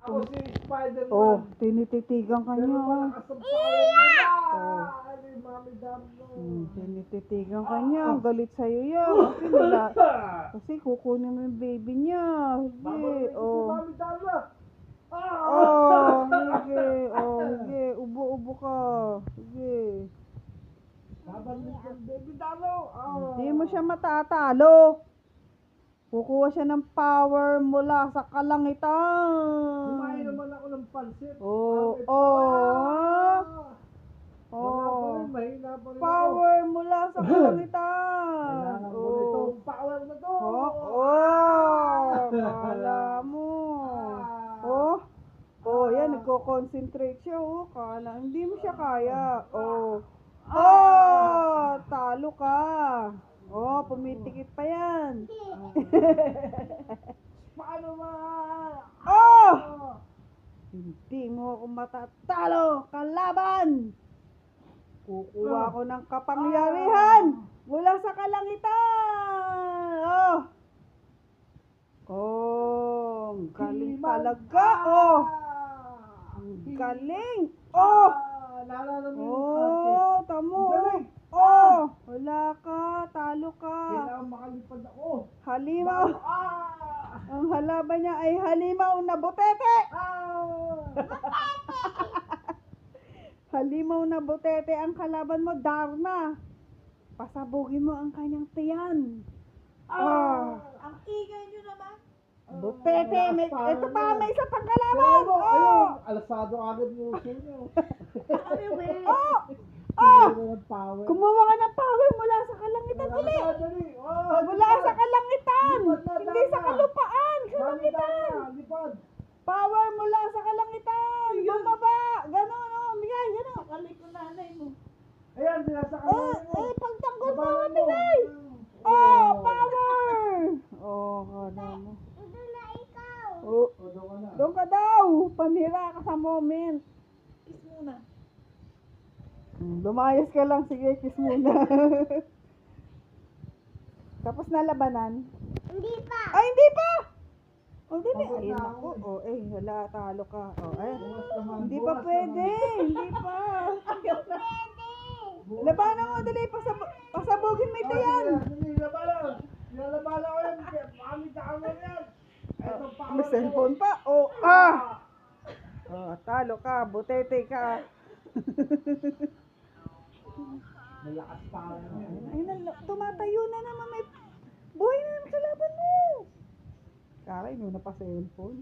Ako si Spider-Man. Oh, tinititigan ka Pero niya. malakas ang power nila. Oh. Ano yung Mami Damno? Tinititigan ka niya. Galit sa'yo yan. Kasi wala. Kasi kukunin mo yung baby niya. Sige. Babalik ko si Oh. Mami Damno. Oh, sige. Oh, sige. Ubo-ubo ka. Sige. Babalik ko si Baby Damno. Hindi mo siya matatalo. Kukuha siya ng power mula sa kalangitan. Kumain naman ako ng pansit. Oh, Bakit? oh. Wala pa Oh. rin, mahina pa rin ako. Power mula sa kalangitan. Kailangan ko na itong power na to. Kala mo. Yan, nagko-concentrate siya. Kala, hindi mo siya kaya. Talo ka. Pumitikit pa yan. Paano ba? Hindi mo ako matatalo, kalaban. Kukuha ko ng kapangyarihan mula sa kalangitan. Ang galing talaga. Ang galing. Naalala mo yung Tamo. Galing. Wala ka, talo ka. kailangan makalipad ako. Halimaw. Ang halaban niya ay halimaw na butete. Halimaw na butete ang kalaban mo, Darna. Pasabugin mo ang kanyang tiyan. Ang ingay nyo naman. Butete, ito pa, may isa pang kalaban. Ayun, alasado agad yung uso nyo. Kami, we. Power. Kumuha ka ng power mula sa kalangitan ulit. Mula sa kalangitan. Hindi sa kalupaan. Kalangitan. Lipad. Power mula sa kalangitan. Bumaba. Ganon, bigay, ganon. Kalay ko nanay mo. Ayan, sinasa ka na. Pagtanggol mo, bigay. Power. Ano mo. Ito na ikaw. Doon ka na. Doon ka daw. Panira ka sa moment. Kiss muna. Lumayas ka lang. Sige, kiss muna. Tapos na labanan? Hindi pa. Ay, hindi pa! Dili. Tapos Ayun na ako. ako Wala, talo ka. Bukas naman, Hindi pa bukas pwede. naman. Hindi pa. Pwede. Labanan mo, dali. Pasabugin mo ito yan. Labanan. Labanan ko yan. Mami Damno yan. Ito power May ko. cellphone pa. Talo ka. Butete ka. Malakas power niya. Tumatayo na naman. May buhay na naman sa laban mo. Karay, may na pa cellphone.